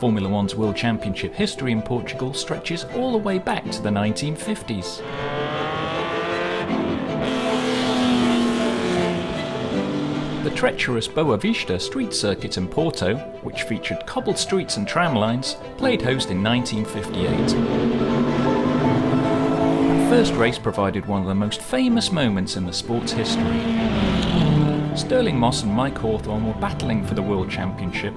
Formula One's World Championship history in Portugal stretches all the way back to the 1950s. The treacherous Boavista street circuit in Porto, which featured cobbled streets and tramlines, played host in 1958. That first race provided one of the most famous moments in the sport's history. Stirling Moss and Mike Hawthorn were battling for the World Championship.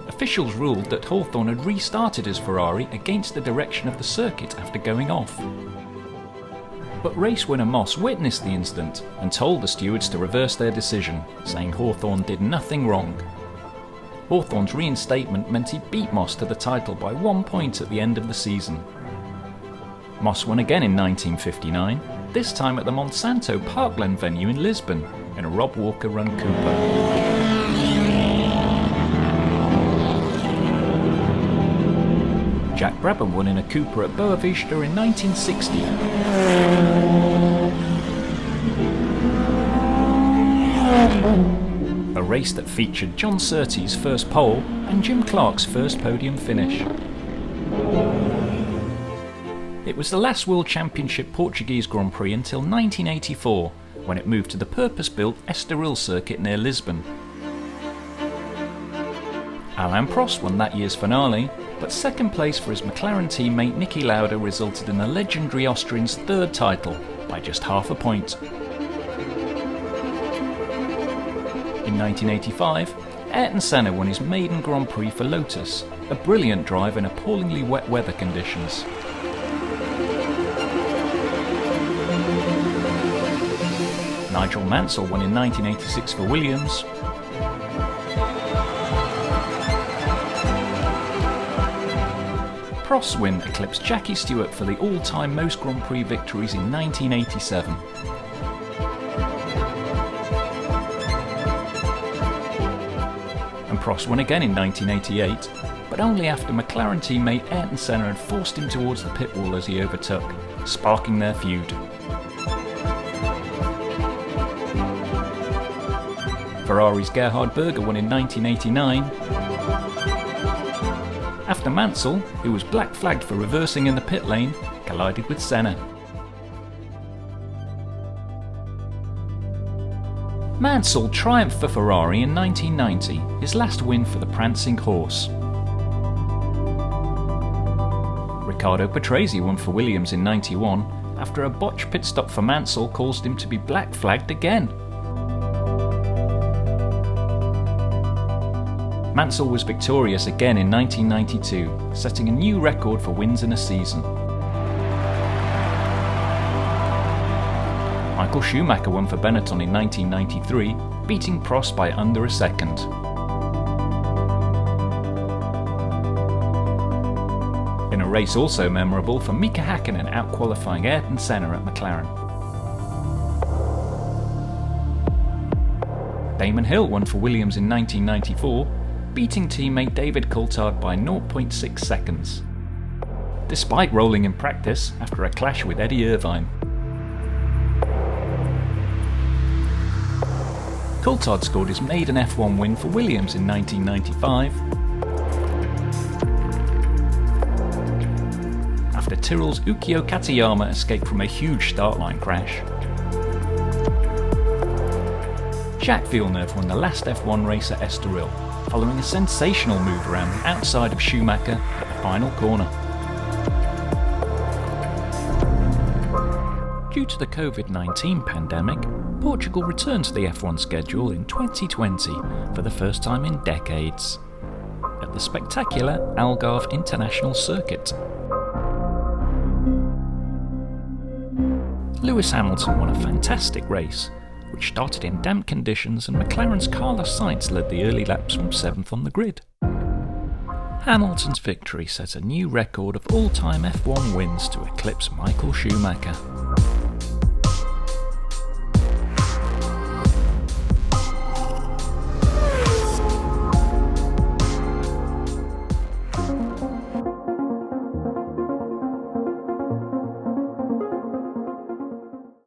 Officials ruled that Hawthorn had restarted his Ferrari against the direction of the circuit after going off. But race winner Moss witnessed the incident and told the stewards to reverse their decision, saying Hawthorn did nothing wrong. Hawthorn's reinstatement meant he beat Moss to the title by 1 point at the end of the season. Moss won again in 1959, this time at the Monsanto Parkland venue in Lisbon, in a Rob Walker-run Cooper. Jack Brabham won in a Cooper at Boavista in 1960. A race that featured John Surtees' first pole and Jim Clark's first podium finish. It was the last World Championship Portuguese Grand Prix until 1984, when it moved to the purpose-built Estoril circuit near Lisbon. Alain Prost won that year's finale, but second place for his McLaren teammate Niki Lauda resulted in the legendary Austrian's third title by just half a point. In 1985, Ayrton Senna won his maiden Grand Prix for Lotus, a brilliant drive in appallingly wet weather conditions. Nigel Mansell won in 1986 for Williams. Prost's win eclipsed Jackie Stewart for the all-time most Grand Prix victories in 1987. And Prost won again in 1988, but only after McLaren teammate Ayrton Senna had forced him towards the pit wall as he overtook, sparking their feud. Ferrari's Gerhard Berger won in 1989, after Mansell, who was black flagged for reversing in the pit lane, collided with Senna. Mansell triumphed for Ferrari in 1990, his last win for the prancing horse. Riccardo Patrese won for Williams in 91, after a botched pit stop for Mansell caused him to be black flagged again. Mansell was victorious again in 1992, setting a new record for wins in a season. Michael Schumacher won for Benetton in 1993, beating Prost by under a second. In a race also memorable for Mika Häkkinen out-qualifying Ayrton Senna at McLaren. Damon Hill won for Williams in 1994, beating teammate David Coulthard by 0.6 seconds, despite rolling in practice after a clash with Eddie Irvine. Coulthard scored his maiden F1 win for Williams in 1995, after Tyrrell's Ukio Katayama escaped from a huge start line crash. Jacques Villeneuve won the last F1 race at Estoril, following a sensational move around the outside of Schumacher at the final corner. Due to the COVID-19 pandemic, Portugal returned to the F1 schedule in 2020 for the first time in decades, at the spectacular Algarve International Circuit. Lewis Hamilton won a fantastic race, which started in damp conditions, and McLaren's Carlos Sainz led the early laps from 7th on the grid. Hamilton's victory set a new record of all-time F1 wins to eclipse Michael Schumacher.